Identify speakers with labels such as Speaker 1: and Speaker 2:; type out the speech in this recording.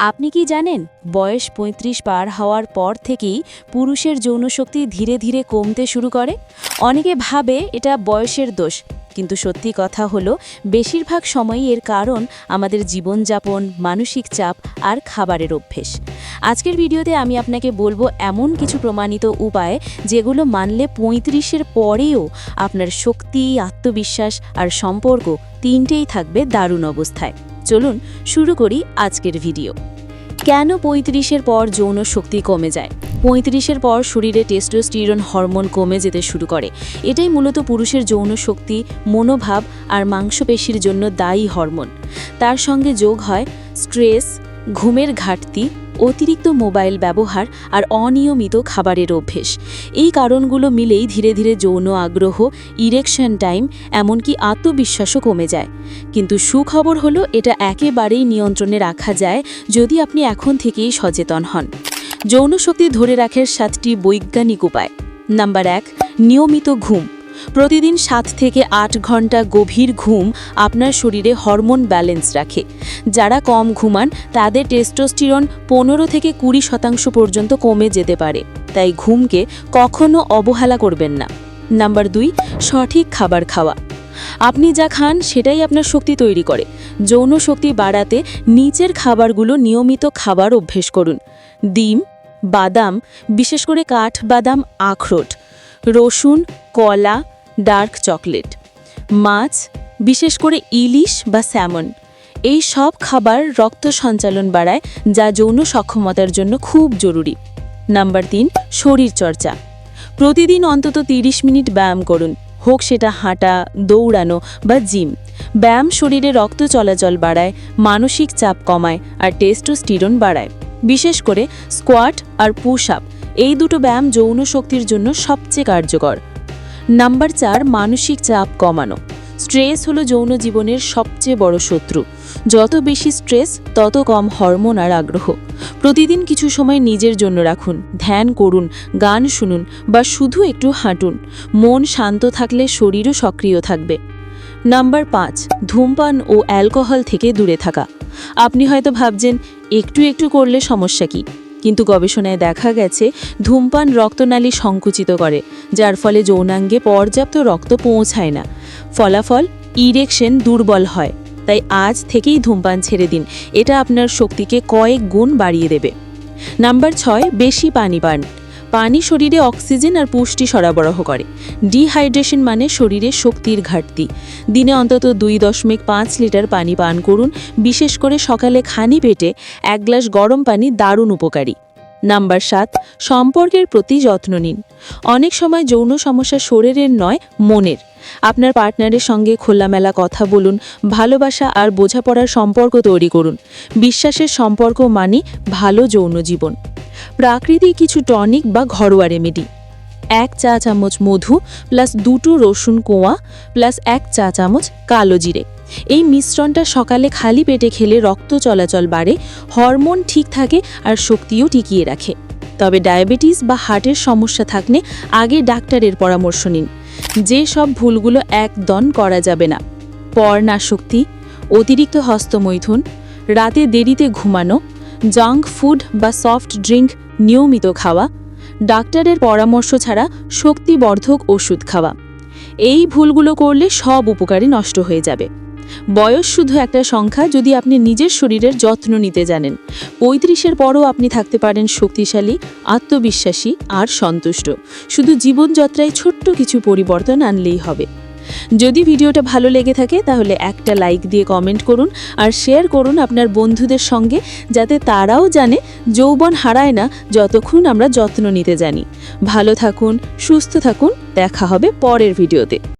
Speaker 1: আপনি কি জানেন বয়স ৩৫ পার হওয়ার পর থেকেই পুরুষের যৌনশক্তি ধীরে ধীরে কমতে শুরু করে। অনেকে ভাবে এটা বয়সের দোষ, কিন্তু সত্যি কথা হলো বেশিরভাগ সময়ই এর কারণ আমাদের জীবনযাপন, মানসিক চাপ আর খাবারের অভ্যেস। আজকের ভিডিওতে আমি আপনাকে বলবো এমন কিছু প্রমাণিত উপায় যেগুলো মানলে ৩৫-এর পরেও আপনার শক্তি, আত্মবিশ্বাস আর সম্পর্ক তিনটেই থাকবে দারুণ অবস্থায়। চলুন শুরু করি আজকের ভিডিও। কেন ৩৫-এর পর যৌন শক্তি কমে যায়? ৩৫-এর পর শরীরে টেস্টোস্টেরন হরমোন কমে যেতে শুরু করে। এটাই মূলত পুরুষের যৌন শক্তি, মনোভাব আর মাংসপেশির জন্য দায়ী হরমোন। তার সঙ্গে যোগ হয় স্ট্রেস, ঘুমের ঘাটতি, অতিরিক্ত মোবাইল ব্যবহার আর অনিয়মিত খাবারের অভ্যেস। এই কারণগুলো মিলেই ধীরে ধীরে যৌন আগ্রহ, ইরেকশন টাইম, এমনকি আত্মবিশ্বাসও কমে যায়। কিন্তু সুখবর হলো এটা একেবারেই নিয়ন্ত্রণে রাখা যায় যদি আপনি এখন থেকেই সচেতন হন। যৌন শক্তি ধরে রাখার 7টি বৈজ্ঞানিক উপায়। নাম্বার 1, নিয়মিত ঘুম। প্রতিদিন 7 থেকে 8 ঘন্টা গভীর ঘুম আপনার শরীরে হরমোন ব্যালেন্স রাখে। যারা কম ঘুমান তাদের টেস্টোস্টেরন 15 থেকে 20% পর্যন্ত কমে যেতে পারে, তাই ঘুমকে কখনো অবহেলা করবেন না। নাম্বার 2, সঠিক খাবার খাওয়া। আপনি যা খান সেটাই আপনার শক্তি তৈরি করে। যৌন শক্তি বাড়াতে নিচের খাবারগুলো নিয়মিত খাবার অভ্যেস করুন: ডিম, বাদাম, বিশেষ করে কাঠবাদাম, আখরোট, রসুন, কলা, ডার্ক চকলেট, মাছ, বিশেষ করে ইলিশ বা স্যামন। এই সব খাবার রক্ত সঞ্চালন বাড়ায়, যা যৌন সক্ষমতার জন্য খুব জরুরি। নাম্বার 3, শরীরচর্চা। প্রতিদিন অন্তত 30 মিনিট ব্যায়াম করুন, হোক সেটা হাঁটা, দৌড়ানো বা জিম। ব্যায়াম শরীরে রক্ত চলাচল বাড়ায়, মানসিক চাপ কমায় আর টেস্টোস্টেরন বাড়ায়। বিশেষ করে স্কোয়াট আর পুশ আপ, এই দুটো ব্যায়াম যৌন শক্তির জন্য সবচেয়ে কার্যকর। নাম্বার 4, মানসিক চাপ কমানো। স্ট্রেস হলো যৌন জীবনের সবচেয়ে বড় শত্রু। যত বেশি স্ট্রেস, তত কম হরমোন আর আগ্রহ। প্রতিদিন কিছু সময় নিজের জন্য রাখুন, ধ্যান করুন, গান শুনুন বা শুধু একটু হাঁটুন। মন শান্ত থাকলে শরীরও সক্রিয় থাকবে। নাম্বার 5, ধূমপান ও অ্যালকোহল থেকে দূরে থাকা। আপনি হয়তো ভাবছেন একটু একটু করলে সমস্যা কি, কিন্তু গবেষণায় দেখা গেছে ধূমপান রক্তনালী সংকুচিত করে, যার ফলে যৌনাঙ্গে পর্যাপ্ত রক্ত পৌঁছায় না। ফলাফল, ইরেকশন দুর্বল হয়। তাই আজ থেকেই ধূমপান ছেড়ে দিন, এটা আপনার শক্তিকে কয়েক গুণ বাড়িয়ে দেবে। নাম্বার 6, বেশি পানি পান। পানি শরীরে অক্সিজেন আর পুষ্টি সরবরাহ করে। ডিহাইড্রেশন মানে শরীরে শক্তির ঘাটতি। দিনে অন্তত 2.5 লিটার পানি পান করুন, বিশেষ করে সকালে খালি পেটে 1 গ্লাস গরম পানি দারুণ উপকারী। নাম্বার 7, সম্পর্কের প্রতি যত্ন নিন। অনেক সময় যৌন সমস্যা শরীরের নয়, মনের। আপনার পার্টনারের সঙ্গে খোলামেলা কথা বলুন, ভালোবাসা আর বোঝাপড়ার সম্পর্ক তৈরি করুন। বিশ্বাসের সম্পর্ক মানে ভালো যৌন জীবন। প্রাকৃতিক কিছু টনিক বা ঘরোয়া রেমেডি: 1 চা চামচ মধু প্লাস 2 রসুন কোয়া প্লাস 1 চা চামচ কালো জিরে। এই মিশ্রণটা সকালে খালি পেটে খেলে রক্ত চলাচল বাড়ে, হরমোন ঠিক থাকে আর শক্তিও টিকিয়ে রাখে। তবে ডায়াবেটিস বা হার্টের সমস্যা থাকলে আগে ডাক্তারের পরামর্শ নিন। যে সব ভুলগুলো একদম করা যাবে না: পরনাশক্তি, অতিরিক্ত হস্তমৈথুন, রাতে দেরিতে ঘুমানো, জাঙ্ক ফুড বা সফট ড্রিঙ্ক নিয়মিত খাওয়া, ডাক্তারের পরামর্শ ছাড়া শক্তিবর্ধক ওষুধ খাওয়া। এই ভুলগুলো করলে সব উপকারী নষ্ট হয়ে যাবে। বয়স শুধু একটা সংখ্যা যদি আপনি নিজের শরীরের যত্ন নিতে জানেন। 35-এর পরও আপনি থাকতে পারেন শক্তিশালী, আত্মবিশ্বাসী আর সন্তুষ্ট। শুধু জীবনযাত্রায় ছোট্ট কিছু পরিবর্তন আনলেই হবে। যদি ভিডিওটা ভালো লেগে থাকে তাহলে একটা লাইক দিয়ে কমেন্ট করুন আর শেয়ার করুন আপনার বন্ধুদের সঙ্গে, যাতে তারাও জানে যৌবন হারায় না যতক্ষণ আমরা যত্ন নিতে জানি। ভালো থাকুন, সুস্থ থাকুন, দেখা হবে পরের ভিডিওতে।